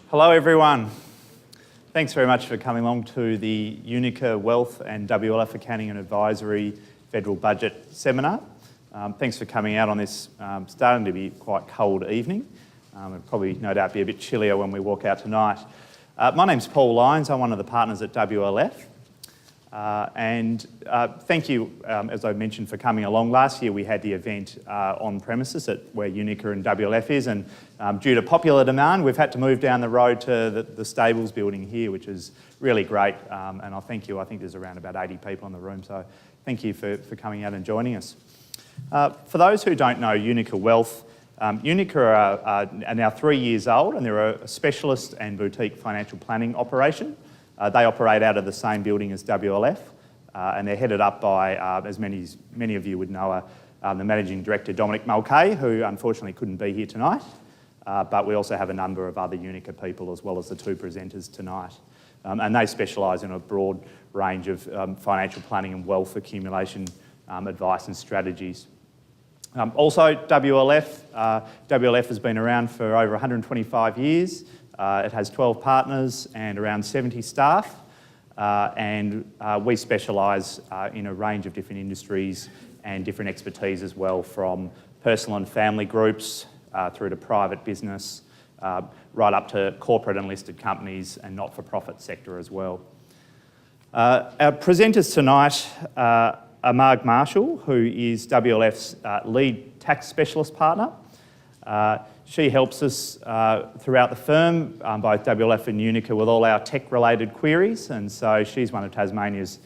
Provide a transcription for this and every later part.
Hello everyone. Thanks very much for coming along to the UNICA Wealth and WLF Accounting and Advisory Federal Budget Seminar. Thanks for coming out on this starting to be quite cold evening. It'll probably no doubt be a bit chillier when we walk out tonight. My name's Paul Lyons, I'm one of the partners at WLF. Thank you, as I mentioned, for coming along. Last year we had the event on premises at where UNICA and WLF is, and due to popular demand we've had to move down the road to the stables building here, which is really great, and I thank you. I think there's around about 80 people in the room, so thank you for coming out and joining us. For those who don't know UNICA Wealth, UNICA are now 3 years old, and they're a specialist and boutique financial planning operation. They operate out of the same building as WLF, and they're headed up by, as many of you would know, the Managing Director, Dominic Mulcahy, who unfortunately couldn't be here tonight. But we also have a number of other UNICA people as well as the two presenters tonight. And they specialise in a broad range of financial planning and wealth accumulation advice and strategies. Also, WLF has been around for over 125 years. It has 12 partners and around 70 staff, and we specialise in a range of different industries and different expertise as well, from personal and family groups through to private business, right up to corporate and listed companies and not-for-profit sector as well. Our presenters tonight are Marg Marshall, who is WLF's lead tax specialist partner. She helps us throughout the firm, both WLF and UNICA, with all our tech-related queries, and so she's one of Tasmania's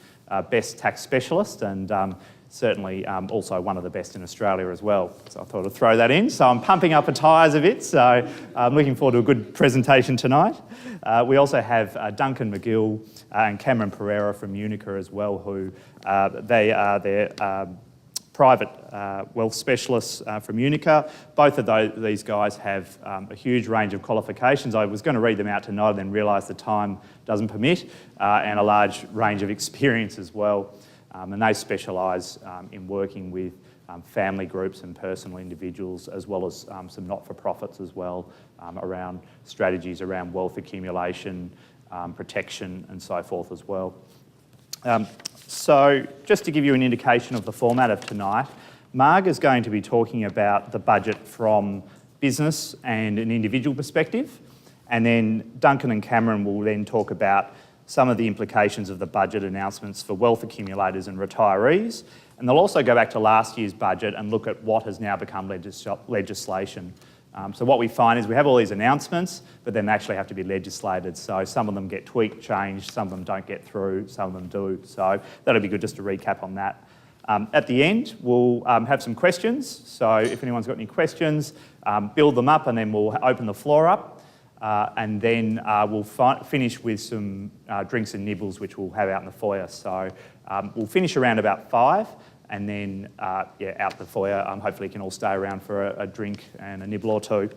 best tax specialists, and certainly also one of the best in Australia as well. So I thought I'd throw that in. So I'm pumping up her tyres a bit, so I'm looking forward to a good presentation tonight. We also have Duncan McGill and Cameron Pereira from UNICA as well, who they are their private wealth specialists from UNICA. Both of these guys have a huge range of qualifications. I was going to read them out tonight and then realised the time doesn't permit, and a large range of experience as well. And they specialise in working with family groups and personal individuals, as well as some not-for-profits as well, around strategies around wealth accumulation, protection and so forth as well. So just to give you an indication of the format of tonight, Marg is going to be talking about the budget from business and an individual perspective, and then Duncan and Cameron will then talk about some of the implications of the budget announcements for wealth accumulators and retirees, and they'll also go back to last year's budget and look at what has now become legislation. So what we find is we have all these announcements, but then they actually have to be legislated. So some of them get tweaked, changed, some of them don't get through, some of them do. So that'll be good just to recap on that. At the end, we'll have some questions. So if anyone's got any questions, build them up and then we'll open the floor up. And then we'll finish with some drinks and nibbles, which we'll have out in the foyer. So we'll finish around about 5. And then, out the foyer, hopefully you can all stay around for a drink and a nibble or two.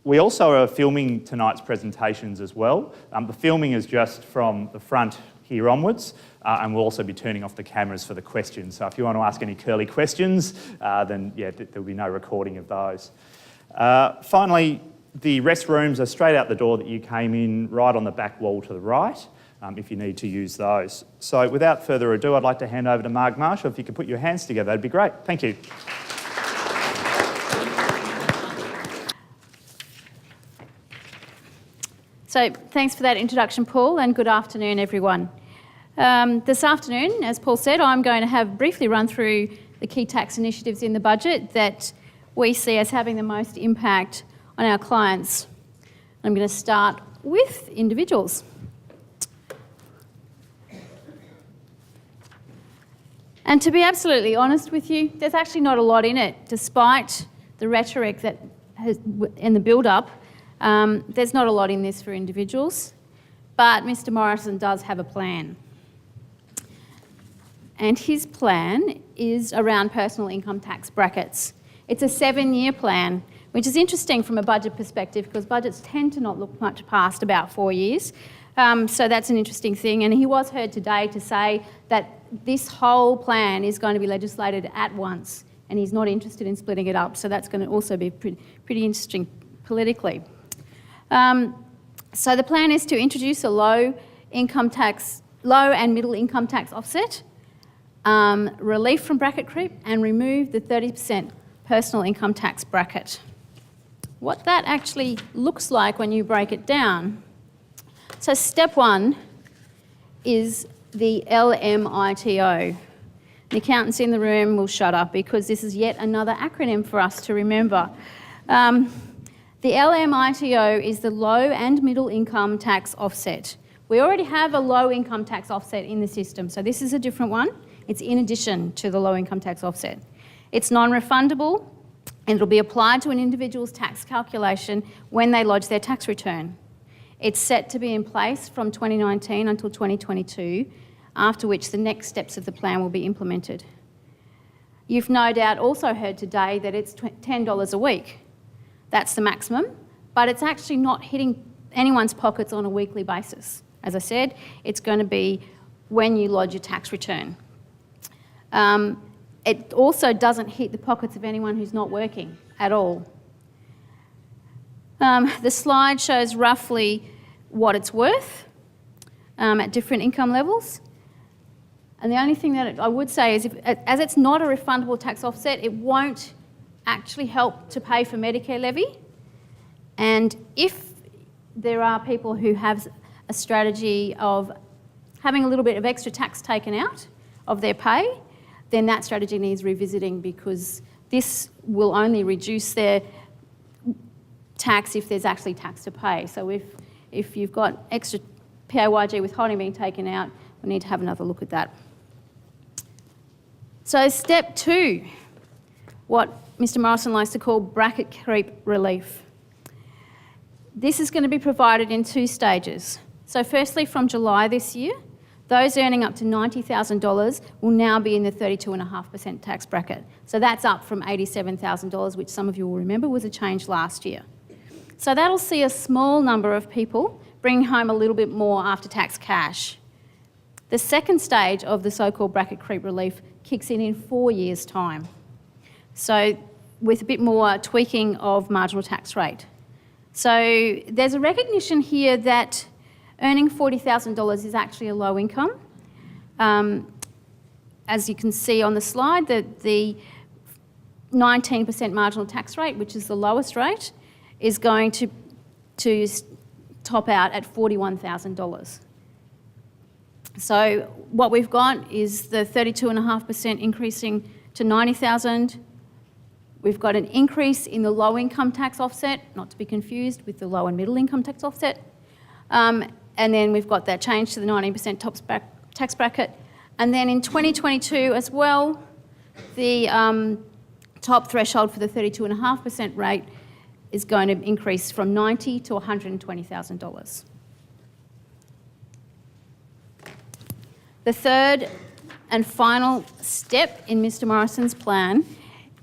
We also are filming tonight's presentations as well. The filming is just from the front here onwards, and we'll also be turning off the cameras for the questions. So if you want to ask any curly questions, then there'll be no recording of those. Finally, the restrooms are straight out the door that you came in, right on the back wall to the right, if you need to use those. So without further ado, I'd like to hand over to Marg Marshall. If you could put your hands together, that'd be great. Thank you. So thanks for that introduction, Paul, and good afternoon, everyone. This afternoon, as Paul said, I'm going to briefly run through the key tax initiatives in the budget that we see as having the most impact on our clients. I'm going to start with individuals. And to be absolutely honest with you, there's actually not a lot in it, despite the rhetoric that has in the build-up. There's not a lot in this for individuals, but Mr. Morrison does have a plan. And his plan is around personal income tax brackets. It's a 7-year plan, which is interesting from a budget perspective because budgets tend to not look much past about 4 years. So that's an interesting thing. And he was heard today to say that this whole plan is going to be legislated at once, and he's not interested in splitting it up. So that's going to also be pretty interesting politically. So the plan is to introduce a low and middle income tax offset, relief from bracket creep, and remove the 30% personal income tax bracket. What that actually looks like when you break it down. So step one is the LMITO. The accountants in the room will shut up because this is yet another acronym for us to remember. The LMITO is the low and middle income tax offset. We already have a low income tax offset in the system, so this is a different one. It's in addition to the low income tax offset. It's non-refundable and it'll be applied to an individual's tax calculation when they lodge their tax return. It's set to be in place from 2019 until 2022, after which the next steps of the plan will be implemented. You've no doubt also heard today that it's $10 a week. That's the maximum, but it's actually not hitting anyone's pockets on a weekly basis. As I said, it's going to be when you lodge your tax return. It also doesn't hit the pockets of anyone who's not working at all. The slide shows roughly what it's worth at different income levels. And the only thing that I would say is, as it's not a refundable tax offset, it won't actually help to pay for Medicare levy. And if there are people who have a strategy of having a little bit of extra tax taken out of their pay, then that strategy needs revisiting, because this will only reduce their tax if there's actually tax to pay. So if you've got extra PAYG withholding being taken out, we need to have another look at that. So step two, what Mr Morrison likes to call bracket creep relief. This is going to be provided in two stages. So firstly, from July this year, those earning up to $90,000 will now be in the 32.5% tax bracket. So that's up from $87,000, which some of you will remember was a change last year. So that'll see a small number of people bring home a little bit more after-tax cash. The second stage of the so-called bracket creep relief kicks in 4 years' time. So with a bit more tweaking of marginal tax rate. So there's a recognition here that earning $40,000 is actually a low income. As you can see on the slide, the 19% marginal tax rate, which is the lowest rate, is going to top out at $41,000. So what we've got is the 32.5% increasing to $90,000. We've got an increase in the low income tax offset, not to be confused with the low and middle income tax offset. And then we've got that change to the 19% tax bracket. And then in 2022 as well, the top threshold for the 32.5% rate is going to increase from $90,000 to $120,000. The third and final step in Mr Morrison's plan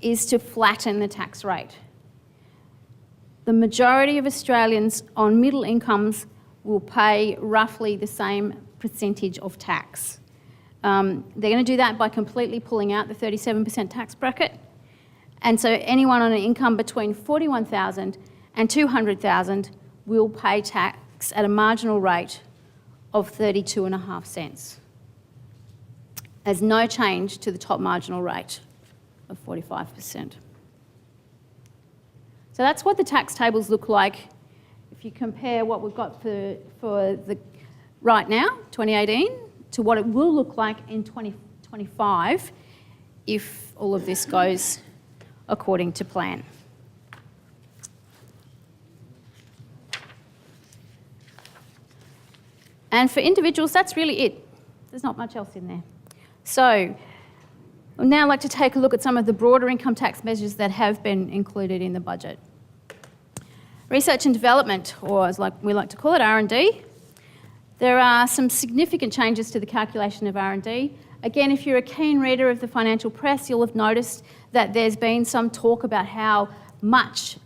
is to flatten the tax rate. The majority of Australians on middle incomes will pay roughly the same percentage of tax. They're going to do that by completely pulling out the 37% tax bracket. And so anyone on an income between $41,000 and $200,000 will pay tax at a marginal rate of 32.5 cents. There's no change to the top marginal rate of 45%. So that's what the tax tables look like if you compare what we've got for the right now, 2018, to what it will look like in 2025 if all of this goes according to plan. And for individuals, that's really it. There's not much else in there. So I'd now like to take a look at some of the broader income tax measures that have been included in the budget. Research and development, or as we like to call it, R&D. There are some significant changes to the calculation of R&D. Again, if you're a keen reader of the financial press, you'll have noticed that there's been some talk about how much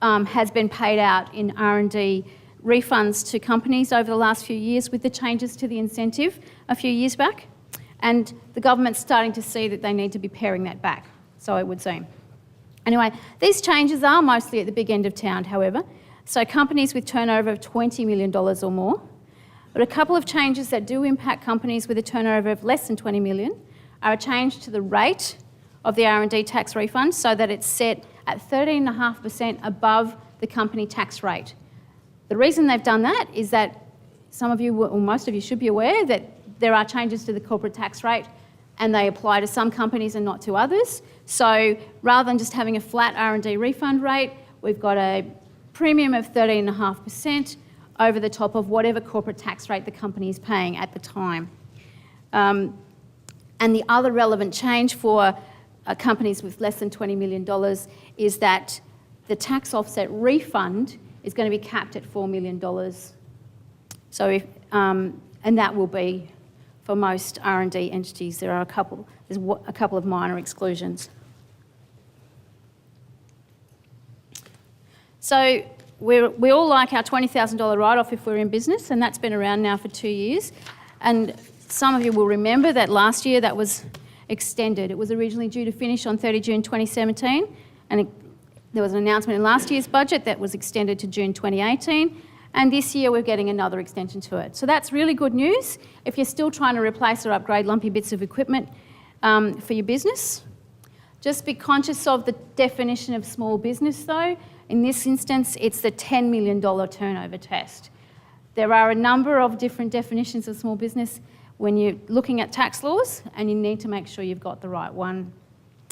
has been paid out in R&D refunds to companies over the last few years with the changes to the incentive a few years back. And the government's starting to see that they need to be paring that back, so it would seem. Anyway, these changes are mostly at the big end of town, however. So companies with turnover of $20 million or more. But a couple of changes that do impact companies with a turnover of less than 20 million are a change to the rate of the R&D tax refund so that it's set at 13.5% above the company tax rate. The reason they've done that is that some of you, or most of you, should be aware that there are changes to the corporate tax rate and they apply to some companies and not to others. So rather than just having a flat R&D refund rate, we've got a premium of 13.5% over the top of whatever corporate tax rate the company is paying at the time. And the other relevant change for companies with less than $20 million is that the tax offset refund is going to be capped at $4 million. So if, and that will be for most R&D entities. There's a couple of minor exclusions. So we all like our $20,000 write-off if we're in business, and that's been around now for 2 years. And some of you will remember that last year that was extended. It was originally due to finish on 30 June 2017, and there was an announcement in last year's budget that was extended to June 2018, and this year we're getting another extension to it. So that's really good news if you're still trying to replace or upgrade lumpy bits of equipment for your business. Just be conscious of the definition of small business though. In this instance, it's the $10 million turnover test. There are a number of different definitions of small business when you're looking at tax laws, and you need to make sure you've got the right one.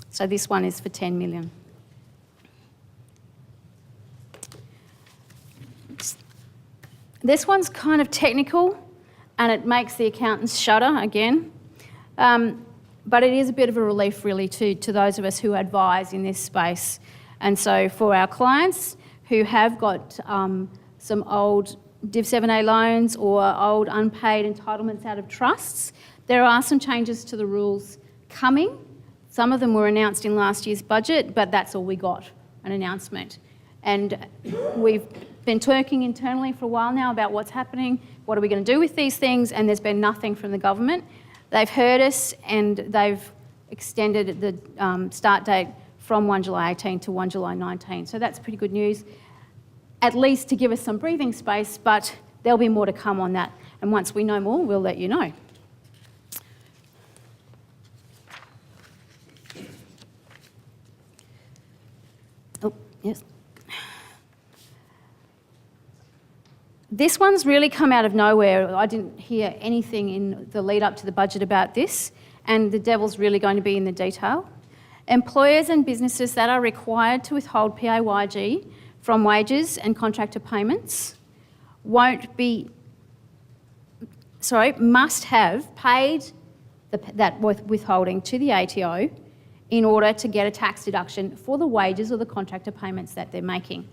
So this one is for 10 million. This one's kind of technical, and it makes the accountants shudder again. But it is a bit of a relief really to those of us who advise in this space. And so for our clients who have got some old Div 7A loans or old unpaid entitlements out of trusts, there are some changes to the rules coming. Some of them were announced in last year's budget, but that's all we got, an announcement. And we've been talking internally for a while now about what's happening, what are we going to do with these things, and there's been nothing from the government. They've heard us and they've extended the start date from 1 July 18 to 1 July 19. So that's pretty good news, at least to give us some breathing space, but there'll be more to come on that. And once we know more, we'll let you know. Oh, yes. This one's really come out of nowhere. I didn't hear anything in the lead up to the budget about this, and the devil's really going to be in the detail. Employers and businesses that are required to withhold PAYG from wages and contractor payments must have paid that withholding to the ATO in order to get a tax deduction for the wages or the contractor payments that they're making.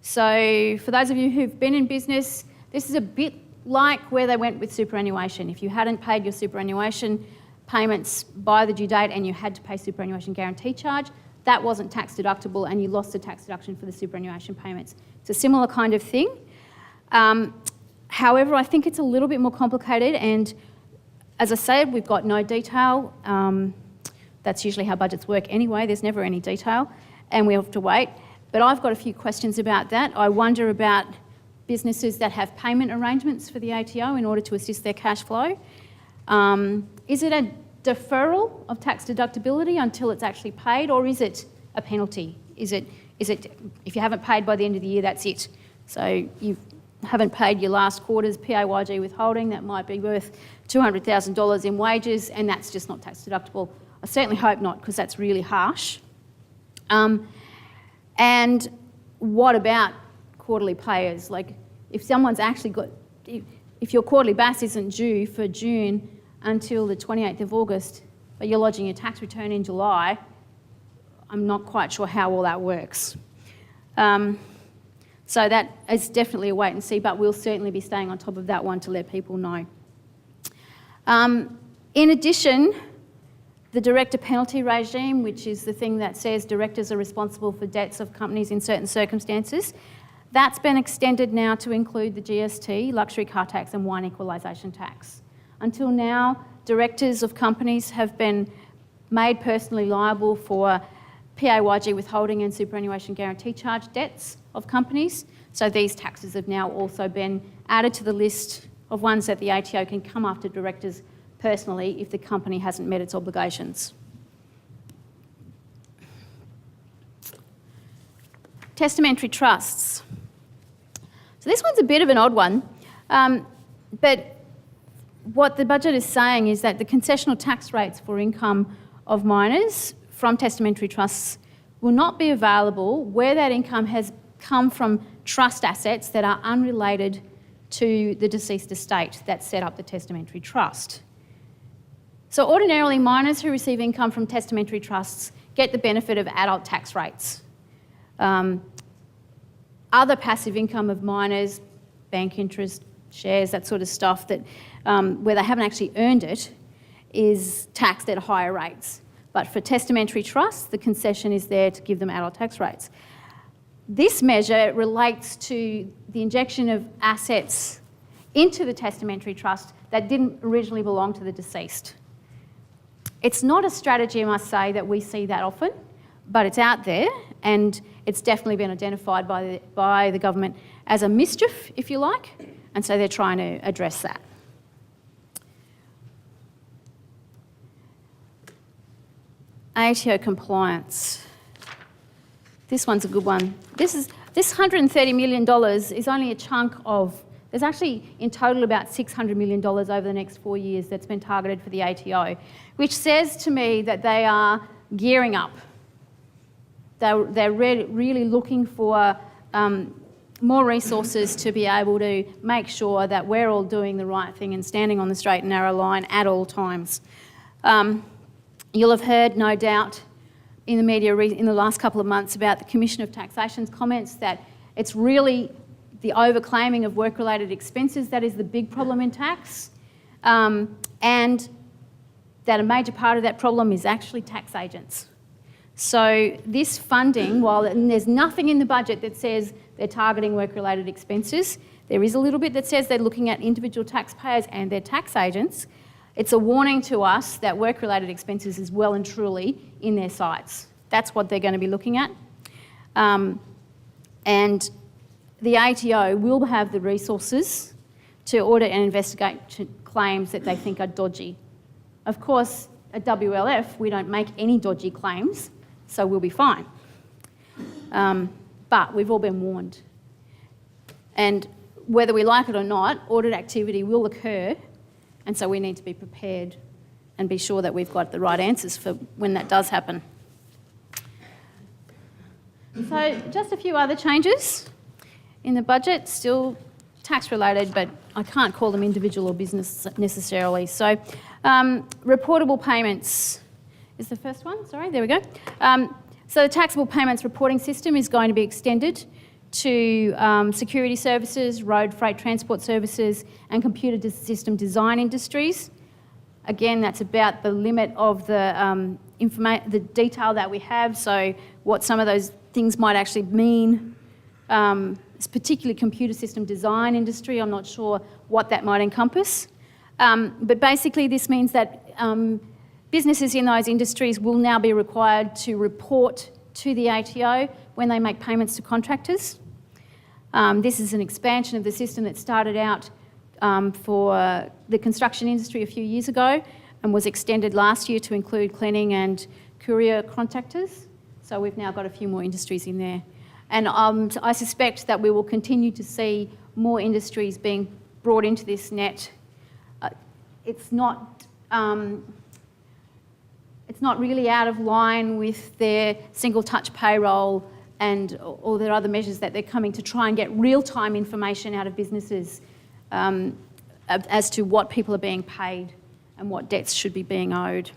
So for those of you who've been in business, this is a bit like where they went with superannuation. If you hadn't paid your superannuation payments by the due date and you had to pay superannuation guarantee charge, that wasn't tax deductible and you lost the tax deduction for the superannuation payments. It's a similar kind of thing. However, I think it's a little bit more complicated, and as I said, we've got no detail. That's usually how budgets work anyway. There's never any detail and we have to wait. But I've got a few questions about that. I wonder about businesses that have payment arrangements for the ATO in order to assist their cash flow. Is it a deferral of tax deductibility until it's actually paid, or is it a penalty? Is it if you haven't paid by the end of the year, that's it? So you haven't paid your last quarter's PAYG withholding, that might be worth $200,000 in wages, and that's just not tax deductible. I certainly hope not, because that's really harsh. And what about quarterly payers? Like, if someone's actually got, if your quarterly BAS isn't due for June until the 28th of August, but you're lodging your tax return in July, I'm not quite sure how all that works. So that is definitely a wait and see, but we'll certainly be staying on top of that one to let people know. In addition, the director penalty regime, which is the thing that says directors are responsible for debts of companies in certain circumstances, that's been extended now to include the GST, luxury car tax and wine equalisation tax. Until now, directors of companies have been made personally liable for PAYG withholding and superannuation guarantee charge debts of companies. So these taxes have now also been added to the list of ones that the ATO can come after directors personally if the company hasn't met its obligations. Testamentary trusts. So this one's a bit of an odd one, but what the budget is saying is that the concessional tax rates for income of minors from testamentary trusts will not be available where that income has come from trust assets that are unrelated to the deceased estate that set up the testamentary trust. So ordinarily, minors who receive income from testamentary trusts get the benefit of adult tax rates. Other passive income of minors, bank interest, shares, that sort of stuff, that where they haven't actually earned it, is taxed at higher rates. But for testamentary trusts, the concession is there to give them adult tax rates. This measure relates to the injection of assets into the testamentary trust that didn't originally belong to the deceased. It's not a strategy, I must say, that we see that often, but it's out there, and it's definitely been identified by the government as a mischief, if you like, and so they're trying to address that. ATO compliance. This one's a good one. This $130 million is only a chunk of, there's actually in total about $600 million over the next 4 years that's been targeted for the ATO, which says to me that they are gearing up. They're really looking for more resources to be able to make sure that we're all doing the right thing and standing on the straight and narrow line at all times. You'll have heard, no doubt, in the media in the last couple of months about the Commission of Taxation's comments that it's really the overclaiming of work-related expenses that is the big problem in tax, and that a major part of that problem is actually tax agents. So this funding, while there's nothing in the budget that says they're targeting work-related expenses, there is a little bit that says they're looking at individual taxpayers and their tax agents. It's a warning to us that work-related expenses is well and truly in their sights. That's what they're going to be looking at. And the ATO will have the resources to audit and investigate claims that they think are dodgy. Of course, at WLF, we don't make any dodgy claims, so we'll be fine. But we've all been warned. And whether we like it or not, audit activity will occur, and so we need to be prepared and be sure that we've got the right answers for when that does happen. So just a few other changes in the budget, still tax related, but I can't call them individual or business necessarily. So reportable payments is the first one, sorry, there we go. So the taxable payments reporting system is going to be extended to security services, road freight transport services, and computer system design industries. Again, that's about the limit of the detail that we have, so what some of those things might actually mean. It's particularly computer system design industry, I'm not sure what that might encompass. But basically this means that businesses in those industries will now be required to report to the ATO when they make payments to contractors. This is an expansion of the system that started out for the construction industry a few years ago and was extended last year to include cleaning and courier contractors. So we've now got a few more industries in there. And I suspect that we will continue to see more industries being brought into this net. It's not really out of line with their single-touch payroll and all their other measures that they're coming to try and get real-time information out of businesses as to what people are being paid and what debts should be being owed.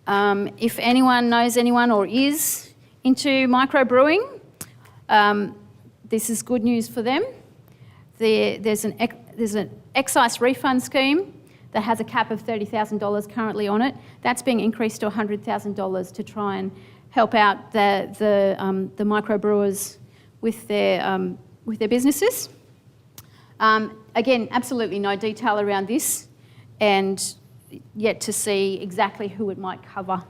If anyone knows anyone or is into microbrewing, this is good news for them. There's an excise refund scheme that has a cap of $30,000 currently on it. That's being increased to $100,000 to try and help out the microbrewers with their businesses. Again, absolutely no detail around this, and yet to see exactly who it might cover.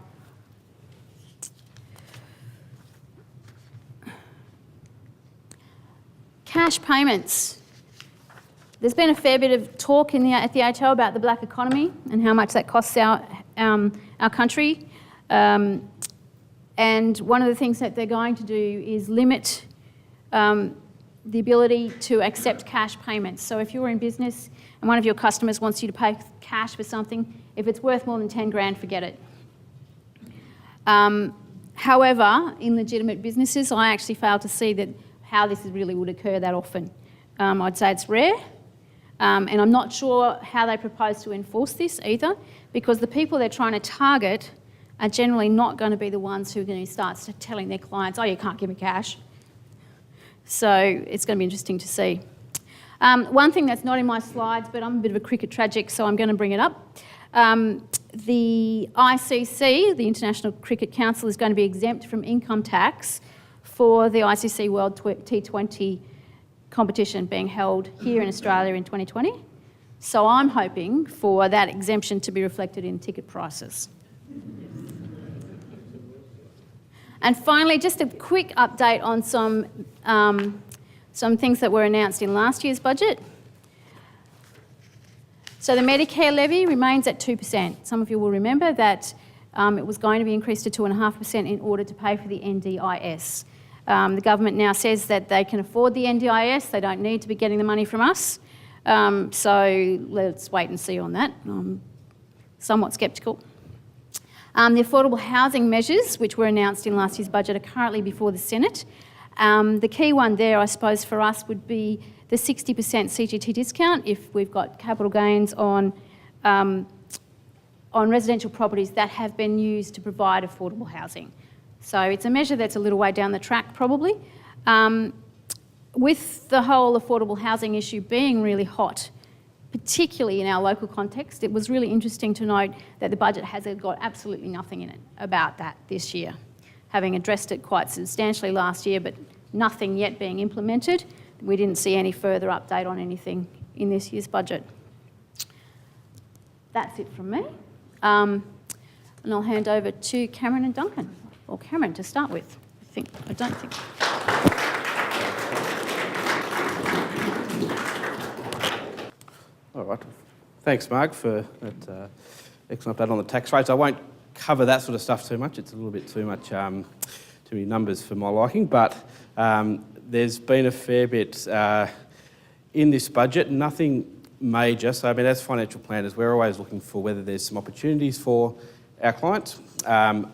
Cash payments. There's been a fair bit of talk at the ATO about the black economy and how much that costs our country. And one of the things that they're going to do is limit the ability to accept cash payments. So if you're in business and one of your customers wants you to pay cash for something, if it's worth more than 10 grand, forget it. However, in legitimate businesses, I actually fail to see that how this really would occur that often. I'd say it's rare, and I'm not sure how they propose to enforce this either, because the people they're trying to target are generally not going to be the ones who are going to start telling their clients, oh, you can't give me cash. So it's going to be interesting to see. One thing that's not in my slides, but I'm a bit of a cricket tragic, so I'm going to bring it up. The ICC, the International Cricket Council, is going to be exempt from income tax for the ICC World T20 competition being held here in Australia in 2020. So I'm hoping for that exemption to be reflected in ticket prices. And finally, just a quick update on some things that were announced in last year's budget. So the Medicare levy remains at 2%. Some of you will remember that it was going to be increased to 2.5% in order to pay for the NDIS. The government now says that they can afford the NDIS, they don't need to be getting the money from us. So let's wait and see on that. I'm somewhat sceptical. The affordable housing measures, which were announced in last year's budget, are currently before the Senate. The key one there, I suppose, for us would be the 60% CGT discount if we've got capital gains on residential properties that have been used to provide affordable housing. So it's a measure that's a little way down the track, probably. With the whole affordable housing issue being really hot, particularly in our local context, it was really interesting to note that the budget has got absolutely nothing in it about that this year, having addressed it quite substantially last year, but nothing yet being implemented. We didn't see any further update on anything in this year's budget. That's it from me. And I'll hand over to Cameron and Duncan, or Cameron to start with. I don't think. All right. Thanks, Mark, for that excellent update on the tax rates. I won't cover that sort of stuff too much. It's a little bit too many numbers for my liking, but there's been a fair bit in this budget, nothing major. So, I mean, as financial planners, we're always looking for whether there's some opportunities for our clients and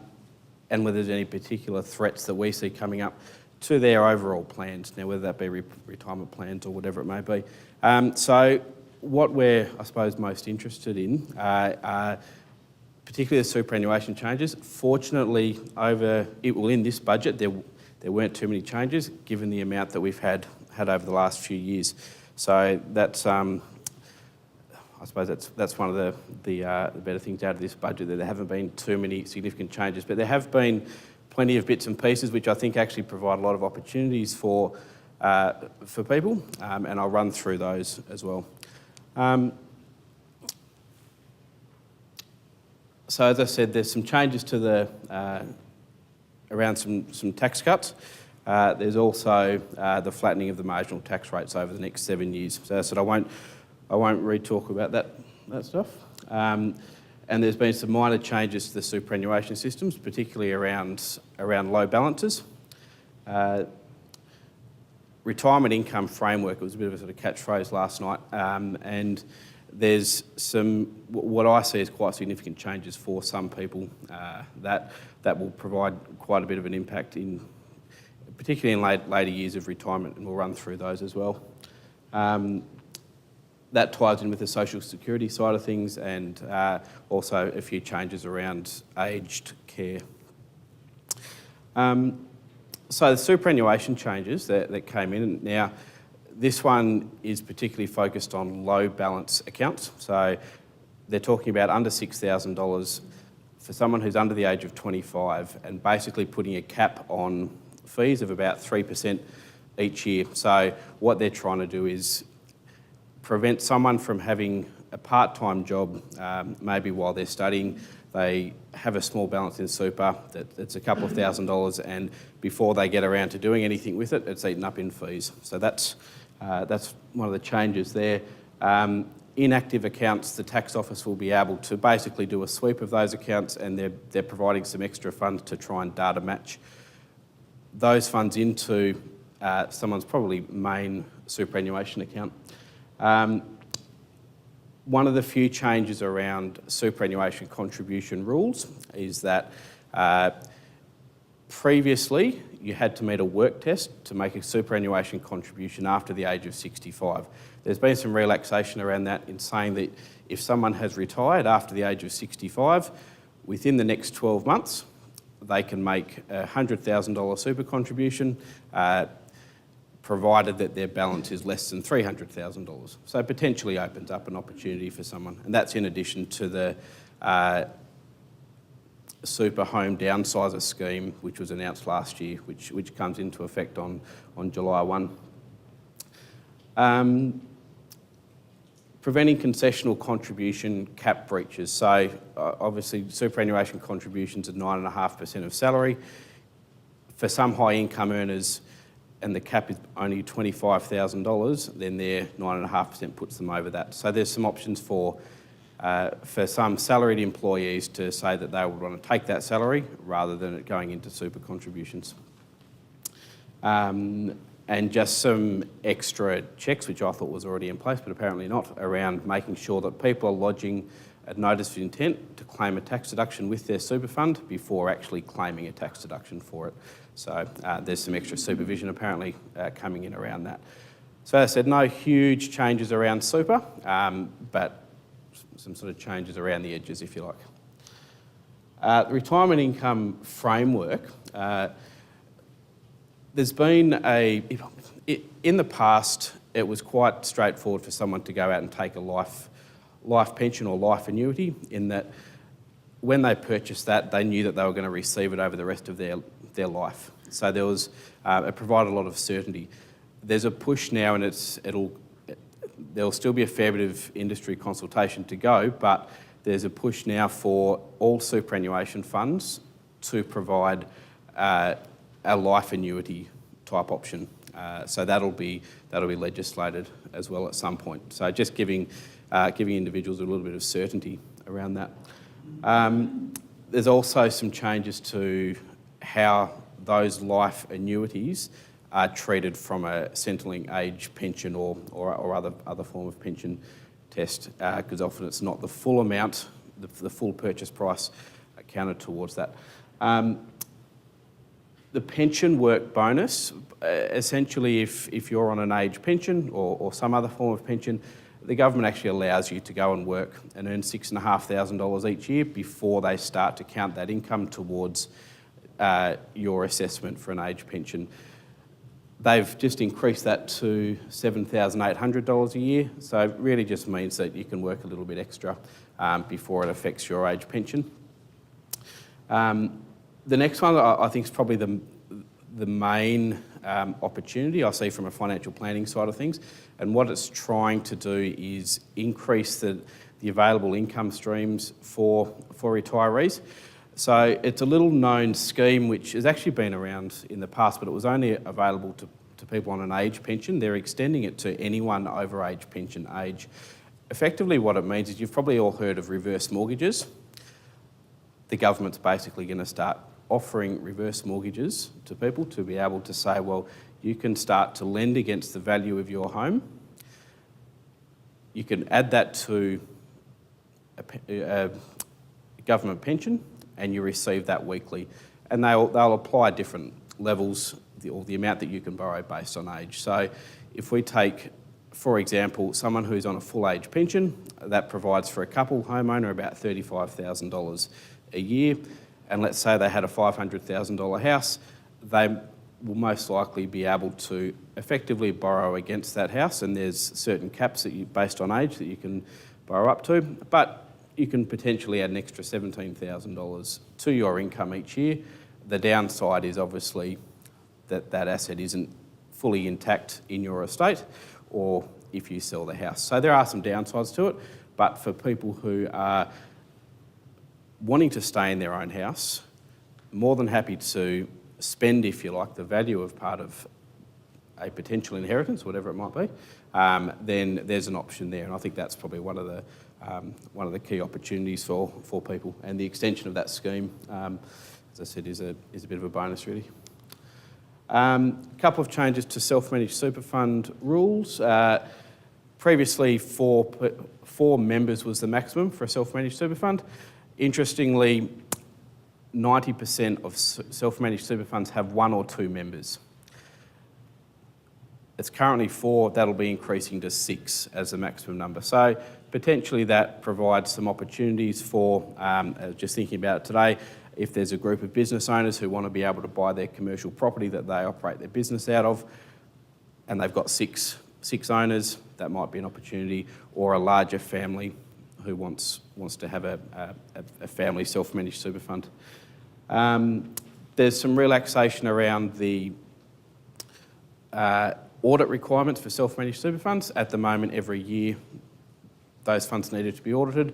whether there's any particular threats that we see coming up to their overall plans, now whether that be retirement plans or whatever it may be. So what we're, I suppose, most interested in are particularly the superannuation changes. Fortunately, in this budget, there weren't too many changes given the amount that we've had over the last few years. So that's, I suppose that's one of the better things out of this budget, that there haven't been too many significant changes, but there have been plenty of bits and pieces which I think actually provide a lot of opportunities for people, and I'll run through those as well. So as I said, there's some changes to around some tax cuts. There's also the flattening of the marginal tax rates over the next 7 years. So as I said, I won't re-talk about that stuff. And there's been some minor changes to the superannuation systems, particularly around low balances. Retirement income framework, it was a bit of a sort of catchphrase last night, and there's some, what I see as quite significant changes for some people that will provide quite a bit of an impact particularly in later years of retirement, and we'll run through those as well. That ties in with the social security side of things, and also a few changes around aged care. So the superannuation changes that came in, now this one is particularly focused on low balance accounts. So they're talking about under $6,000 for someone who's under the age of 25, and basically putting a cap on fees of about 3% each year. So what they're trying to do is prevent someone from having a part-time job, maybe while they're studying, they have a small balance in super that's a couple of $1,000, and before they get around to doing anything with it, it's eaten up in fees. So that's one of the changes there. Inactive accounts, the tax office will be able to basically do a sweep of those accounts, and they're providing some extra funds to try and data match those funds into someone's probably main superannuation account. One of the few changes around superannuation contribution rules is that previously you had to meet a work test to make a superannuation contribution after the age of 65. There's been some relaxation around that in saying that if someone has retired after the age of 65, within the next 12 months, they can make a $100,000 super contribution, provided that their balance is less than $300,000. So it potentially opens up an opportunity for someone. And that's in addition to the super home downsizer scheme, which was announced last year, which comes into effect on July 1. Preventing concessional contribution cap breaches. So obviously superannuation contributions are 9.5% of salary. For some high income earners, and the cap is only $25,000, then their 9.5% puts them over that. So there's some options for some salaried employees to say that they would want to take that salary rather than it going into super contributions. And just some extra checks, which I thought was already in place, but apparently not, around making sure that people are lodging a notice of intent to claim a tax deduction with their super fund before actually claiming a tax deduction for it. So there's some extra supervision apparently coming in around that. So as I said, no huge changes around super, but some sort of changes around the edges, if you like. The retirement income framework, there's been in the past, it was quite straightforward for someone to go out and take a life pension or life annuity, in that when they purchased that, they knew that they were going to receive it over the rest of their life. So it provided a lot of certainty. There's a push now, and there'll still be a fair bit of industry consultation to go, but there's a push now for all superannuation funds to provide a life annuity type option. So that'll be legislated as well at some point. So just giving individuals a little bit of certainty around that. There's also some changes to how those life annuities are treated from a centrelink age pension or other form of pension test, because often it's not the full amount, the full purchase price counted towards that. The pension work bonus, essentially if you're on an age pension or some other form of pension, the government actually allows you to go and work and earn $6,500 each year before they start to count that income towards your assessment for an age pension. They've just increased that to $7,800 a year, so it really just means that you can work a little bit extra before it affects your age pension. The next one I think is probably the main opportunity I see from a financial planning side of things, and what it's trying to do is increase the available income streams for retirees. So it's a little known scheme which has actually been around in the past, but it was only available to people on an age pension. They're extending it to anyone over age pension age. Effectively what it means is, you've probably all heard of reverse mortgages. The government's basically going to start offering reverse mortgages to people to be able to say, well, you can start to lend against the value of your home. You can add that to a government pension, and you receive that weekly. And they'll apply different levels, or the amount that you can borrow based on age. So if we take, for example, someone who's on a full age pension, that provides for a couple homeowner about $35,000 a year, and let's say they had a $500,000 house, they will most likely be able to effectively borrow against that house, and there's certain caps that based on age that you can borrow up to, but you can potentially add an extra $17,000 to your income each year. The downside is obviously that asset isn't fully intact in your estate, or if you sell the house. So there are some downsides to it, but for people who are wanting to stay in their own house, more than happy to spend, if you like, the value of part of a potential inheritance, whatever it might be, then there's an option there. And I think that's probably one of the key opportunities for people. And the extension of that scheme, as I said, is a bit of a bonus, really. A couple of changes to self-managed super fund rules. Previously, four members was the maximum for a self-managed super fund. Interestingly, 90% of self-managed super funds have 1 or 2 members. It's currently 4, that'll be increasing to 6 as the maximum number. So potentially that provides some opportunities for, just thinking about it today, if there's a group of business owners who want to be able to buy their commercial property that they operate their business out of, and they've got six owners, that might be an opportunity, or a larger family who wants to have a family self-managed super fund. There's some relaxation around the audit requirements for self-managed super funds. At the moment, every year, those funds needed to be audited.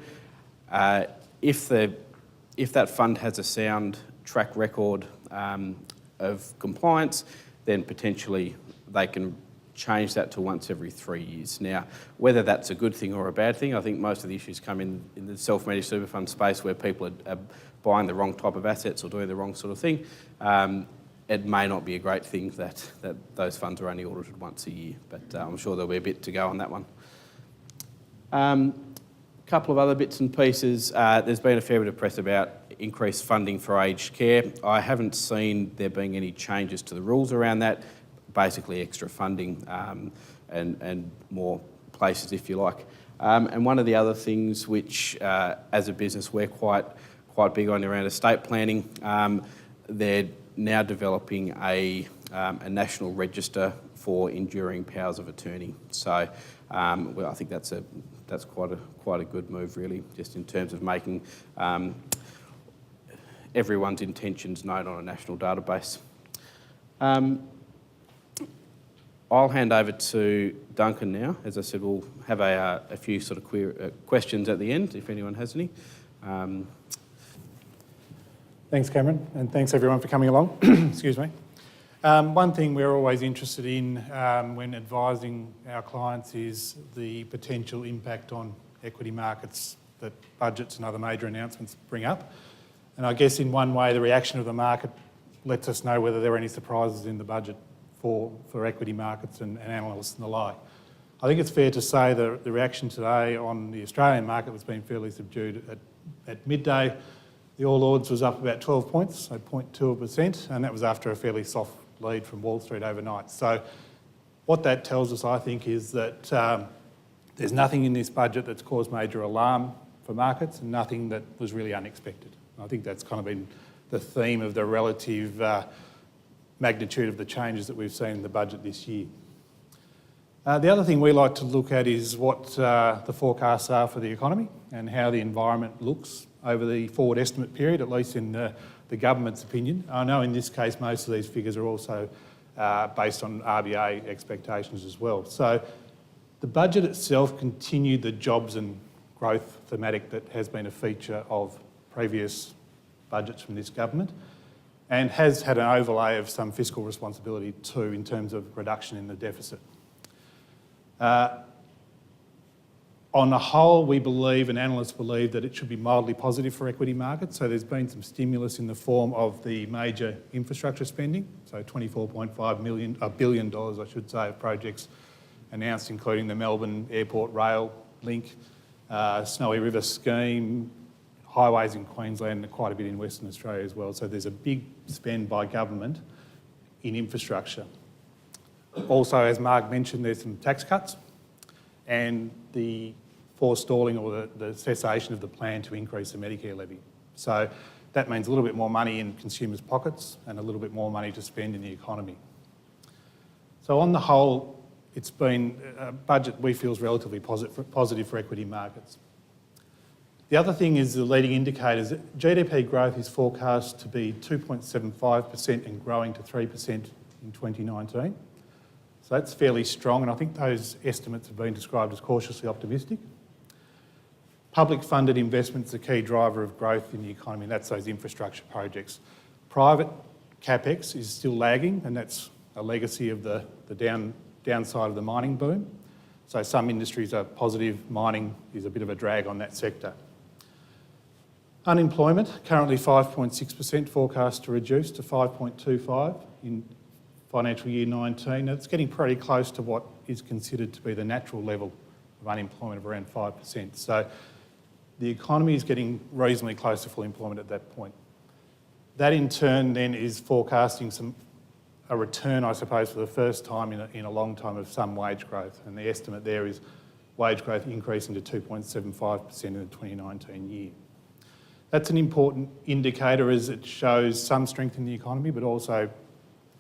If that fund has a sound track record of compliance, then potentially they can change that to once every 3 years. Now, whether that's a good thing or a bad thing, I think most of the issues come in the self-managed super fund space where people are buying the wrong type of assets or doing the wrong sort of thing. It may not be a great thing that those funds are only audited once a year, but I'm sure there'll be a bit to go on that one. Couple of other bits and pieces. There's been a fair bit of press about increased funding for aged care. I haven't seen there being any changes to the rules around that. Basically extra funding and more places, if you like. And one of the other things which, as a business, we're quite big on around estate planning. They're now developing a national register for enduring powers of attorney. So I think that's quite a good move, really, just in terms of making everyone's intentions known on a national database. I'll hand over to Duncan now. As I said, we'll have a few sort of questions at the end, if anyone has any. Thanks, Cameron, and thanks everyone for coming along. Excuse me. One thing we're always interested in when advising our clients is the potential impact on equity markets that budgets and other major announcements bring up. And I guess in one way, the reaction of the market lets us know whether there are any surprises in the budget for equity markets and analysts and the like. I think it's fair to say that the reaction today on the Australian market has been fairly subdued. At midday, the All Ords was up about 12 points, so 0.2%, and that was after a fairly soft lead from Wall Street overnight. So what that tells us, I think, is that there's nothing in this budget that's caused major alarm for markets and nothing that was really unexpected. I think that's kind of been the theme of the relative magnitude of the changes that we've seen in the budget this year. The other thing we like to look at is what the forecasts are for the economy and how the environment looks over the forward estimate period, at least in the government's opinion. I know in this case most of these figures are also based on RBA expectations as well. So the budget itself continued the jobs and growth thematic that has been a feature of previous budgets from this government, and has had an overlay of some fiscal responsibility too in terms of reduction in the deficit. On the whole, we believe, and analysts believe, that it should be mildly positive for equity markets. So there's been some stimulus in the form of the major infrastructure spending, so $24.5 billion, I should say, of projects announced, including the Melbourne Airport Rail Link, Snowy River Scheme, highways in Queensland and quite a bit in Western Australia as well. So there's a big spend by government in infrastructure. Also, as Mark mentioned, there's some tax cuts and the forestalling or the cessation of the plan to increase the Medicare levy. So that means a little bit more money in consumers' pockets and a little bit more money to spend in the economy. So on the whole, it's been a budget we feel is relatively positive for equity markets. The other thing is the leading indicators. GDP growth is forecast to be 2.75% and growing to 3% in 2019. So that's fairly strong, and I think those estimates have been described as cautiously optimistic. Public funded investment is a key driver of growth in the economy, and that's those infrastructure projects. Private CapEx is still lagging, and that's a legacy of the downside of the mining boom. So some industries are positive, mining is a bit of a drag on that sector. Unemployment, currently 5.6%, forecast to reduce to 5.25 in financial year 19. Now, it's getting pretty close to what is considered to be the natural level of unemployment of around 5%. So the economy is getting reasonably close to full employment at that point. That in turn then is forecasting a return, I suppose, for the first time in a long time of some wage growth. And the estimate there is wage growth increasing to 2.75% in the 2019 year. That's an important indicator as it shows some strength in the economy, but also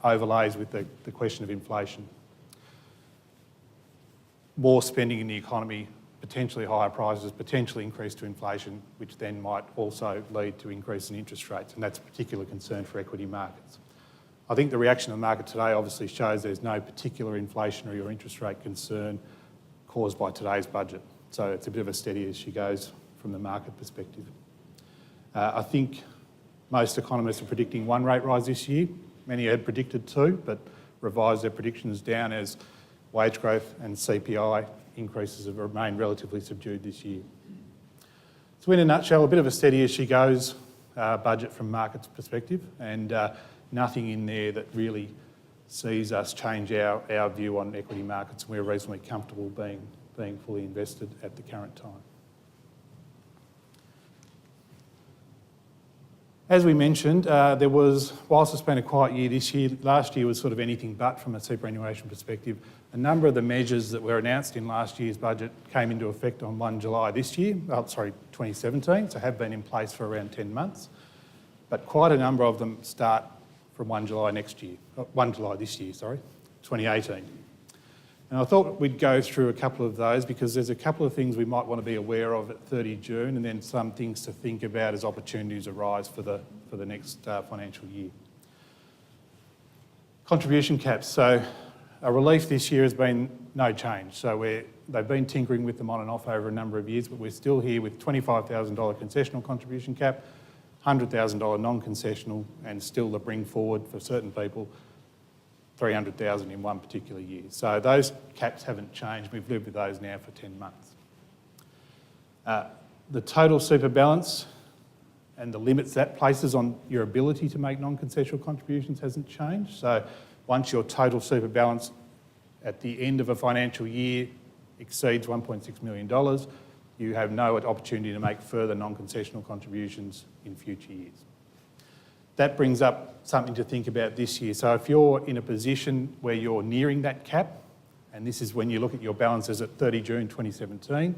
overlays with the question of inflation. More spending in the economy, potentially higher prices, potentially increase to inflation, which then might also lead to increase in interest rates, and that's a particular concern for equity markets. I think the reaction of the market today obviously shows there's no particular inflationary or interest rate concern caused by today's budget. So it's a bit of a steady as she goes from the market perspective. I think most economists are predicting one rate rise this year. Many had predicted two, but revised their predictions down as wage growth and CPI increases have remained relatively subdued this year. So in a nutshell, a bit of a steady as she goes budget from market's perspective, and nothing in there that really sees us change our view on equity markets. We're reasonably comfortable being fully invested at the current time. As we mentioned, whilst it's been a quiet year this year, last year was sort of anything but from a superannuation perspective. A number of the measures that were announced in last year's budget came into effect on 1 July this year, 2017, so have been in place for around 10 months. But quite a number of them start from 1 July this year, 2018. And I thought we'd go through a couple of those because there's a couple of things we might want to be aware of at 30 June and then some things to think about as opportunities arise for the next financial year. Contribution caps. So a relief this year has been no change. So they've been tinkering with them on and off over a number of years, but we're still here with $25,000 concessional contribution cap, $100,000 non-concessional, and still the bring forward for certain people, $300,000 in one particular year. So those caps haven't changed. We've lived with those now for 10 months. The total super balance and the limits that places on your ability to make non-concessional contributions hasn't changed. So once your total super balance at the end of a financial year exceeds $1.6 million, you have no opportunity to make further non-concessional contributions in future years. That brings up something to think about this year. So if you're in a position where you're nearing that cap, and this is when you look at your balances at 30 June 2017,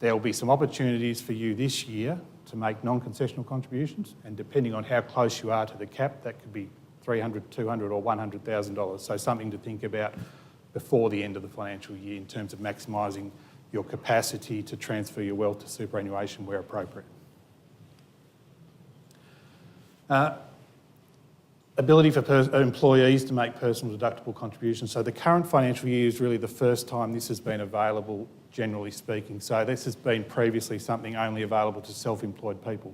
there will be some opportunities for you this year to make non-concessional contributions, and depending on how close you are to the cap, that could be $300,000, $200,000 or $100,000. So something to think about before the end of the financial year in terms of maximising your capacity to transfer your wealth to superannuation where appropriate. Ability for employees to make personal deductible contributions. So the current financial year is really the first time this has been available, generally speaking. So this has been previously something only available to self-employed people.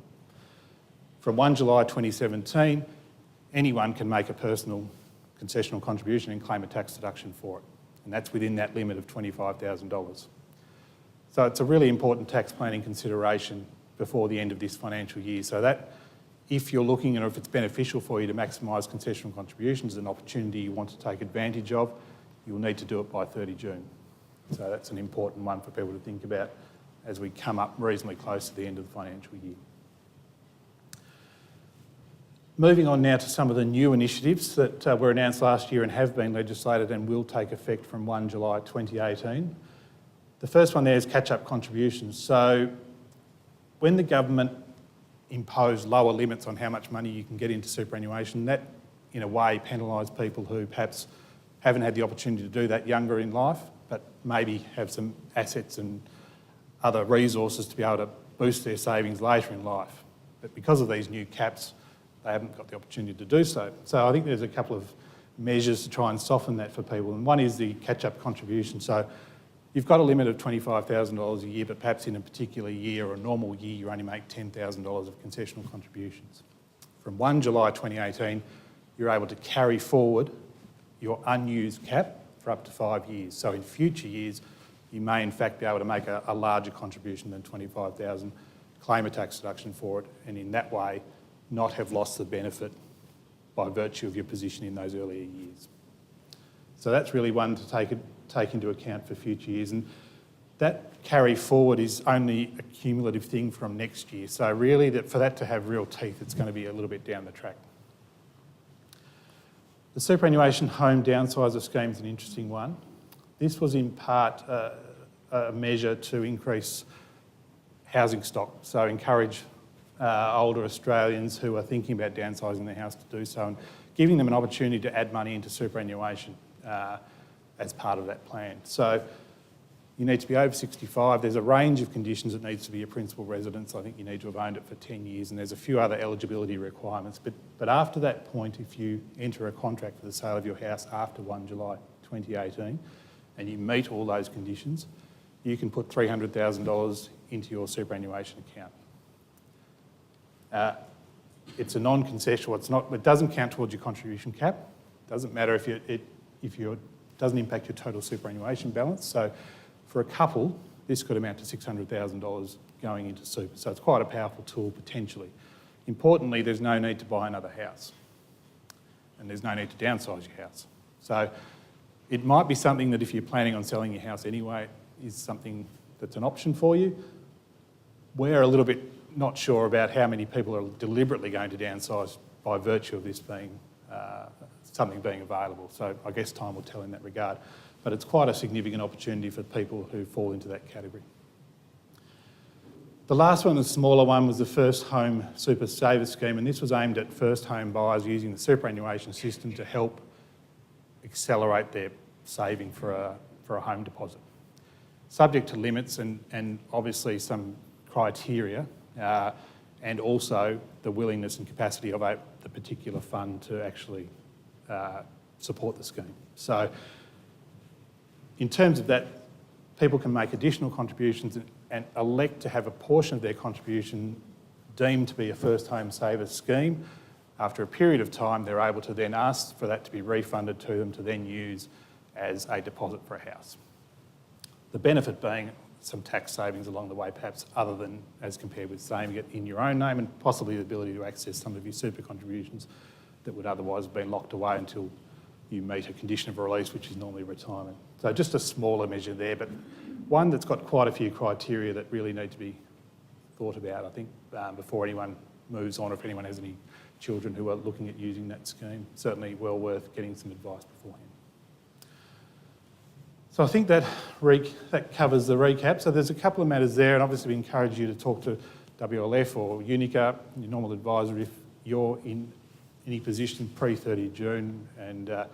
From 1 July 2017, anyone can make a personal concessional contribution and claim a tax deduction for it. And that's within that limit of $25,000. So it's a really important tax planning consideration before the end of this financial year. So that, if you're looking and if it's beneficial for you to maximise concessional contributions, an opportunity you want to take advantage of, you'll need to do it by 30 June. So that's an important one for people to think about as we come up reasonably close to the end of the financial year. Moving on now to some of the new initiatives that were announced last year and have been legislated and will take effect from 1 July 2018. The first one there is catch-up contributions. So when the government imposed lower limits on how much money you can get into superannuation, that in a way penalised people who perhaps haven't had the opportunity to do that younger in life, but maybe have some assets and other resources to be able to boost their savings later in life. But because of these new caps, they haven't got the opportunity to do so. So I think there's a couple of measures to try and soften that for people. And one is the catch-up contribution. So you've got a limit of $25,000 a year, but perhaps in a particular year or a normal year, you only make $10,000 of concessional contributions. From 1 July 2018, you're able to carry forward your unused cap for up to 5 years. So in future years, you may in fact be able to make a larger contribution than $25,000, claim a tax deduction for it, and in that way not have lost the benefit by virtue of your position in those earlier years. So that's really one to take into account for future years. And that carry forward is only a cumulative thing from next year. So really for that to have real teeth, it's going to be a little bit down the track. The superannuation home downsizer scheme is an interesting one. This was in part a measure to increase housing stock, so encourage older Australians who are thinking about downsizing their house to do so, and giving them an opportunity to add money into superannuation as part of that plan. So you need to be over 65. There's a range of conditions. It needs to be a principal residence. I think you need to have owned it for 10 years, and there's a few other eligibility requirements. But after that point, if you enter a contract for the sale of your house after 1 July 2018 and you meet all those conditions, you can put $300,000 into your superannuation account. It's a non-concessional. It doesn't count towards your contribution cap. It doesn't matter if it doesn't impact your total superannuation balance. So for a couple, this could amount to $600,000 going into super. So it's quite a powerful tool potentially. Importantly, there's no need to buy another house, and there's no need to downsize your house. So it might be something that if you're planning on selling your house anyway, is something that's an option for you. We're a little bit not sure about how many people are deliberately going to downsize by virtue of this being something being available. So I guess time will tell in that regard. But it's quite a significant opportunity for people who fall into that category. The last one, the smaller one, was the First Home Super Saver Scheme, and this was aimed at first home buyers using the superannuation system to help accelerate their saving for a home deposit. Subject to limits and obviously some criteria, and also the willingness and capacity of the particular fund to actually support the scheme. So in terms of that, people can make additional contributions and elect to have a portion of their contribution deemed to be a first home saver scheme. After a period of time, they're able to then ask for that to be refunded to them to then use as a deposit for a house. The benefit being some tax savings along the way, perhaps other than as compared with saving it in your own name, and possibly the ability to access some of your super contributions that would otherwise have been locked away until you meet a condition of release, which is normally retirement. So just a smaller measure there, but one that's got quite a few criteria that really need to be thought about, I think, before anyone moves on, or if anyone has any children who are looking at using that scheme. Certainly well worth getting some advice beforehand. So I think that covers the recap. So there's a couple of matters there, and obviously we encourage you to talk to WLF or UNICA, your normal advisor, if you're in any position pre-30 June and that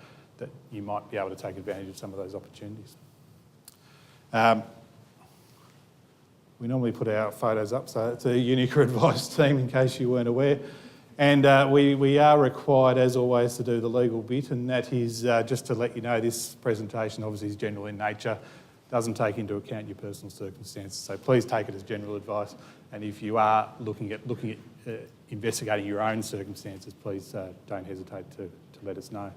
you might be able to take advantage of some of those opportunities. We normally put our photos up, so it's a UNICA advice team in case you weren't aware. And we are required, as always, to do the legal bit, and that is just to let you know this presentation obviously is general in nature, doesn't take into account your personal circumstances, so please take it as general advice. And if you are looking at investigating your own circumstances, please don't hesitate to let us know.